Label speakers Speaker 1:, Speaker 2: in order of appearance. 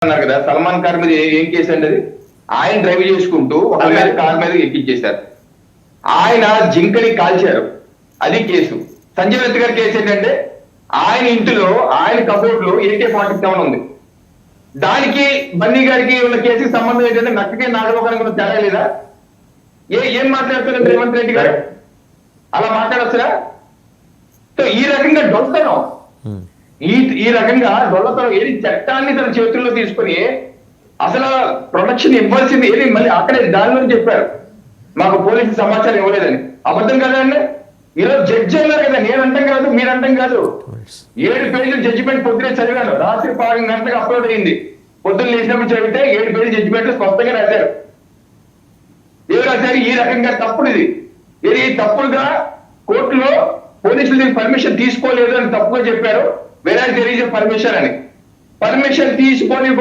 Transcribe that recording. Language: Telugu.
Speaker 1: అన్నారు కదా, సల్మాన్ కార్ మీద ఏం కేసు అండి? అది ఆయన డ్రైవ్ చేసుకుంటూ ఒక మీద కార్ మీద ఎక్కించేశారు. ఆయన జింకని కాల్చారు, అది కేసు. సంజయ్ దత్ గారి కేసు ఏంటంటే ఆయన ఇంటిలో ఆయన కబోర్డ్ లో AK-47 ఉంది. దానికి బన్నీ గారికి ఉన్న కేసుకి సంబంధం ఏంటంటే నక్కకే నాగలోకానికి ఉన్న తేడా లేదా? ఏం మాట్లాడుతున్నారు రేవంత్ రెడ్డి గారు? అలా మాట్లాడొచ్చురా? సో ఈ రకంగా డొల్లతనం, ఈ రకంగా డొల్లతనం ఏది చట్టాన్ని తన చేతుల్లో తీసుకుని అసలు ప్రొటెక్షన్ ఇవ్వాల్సింది ఏది మళ్ళీ అక్కడే దానిలో చెప్పారు మాకు పోలీసు సమాచారం ఇవ్వలేదని. అబద్ధం కదండి. ఈరోజు జడ్జి అన్నారు కదా, నేను అంటాం కాదు, మీరు అంటాం కాదు. 7 పేజీల జడ్జిమెంట్ పొద్దునే చదివాను, రాత్రి 10 గంటలకు అప్లోడ్ అయింది. పొద్దున్న లేచినప్పుడు చదివితే 7 పేజీల జడ్జిమెంట్ స్పష్టంగా రాశారు. ఏం రాశారు? ఈ రకంగా తప్పుడు ఇది తప్పుడుగా కోర్టులో పోలీసులు దీనికి పర్మిషన్ తీసుకోలేదు అని తప్పుగా చెప్పారు. వేరే తెలియజే పర్మిషన్ అని, పర్మిషన్ తీసుకొని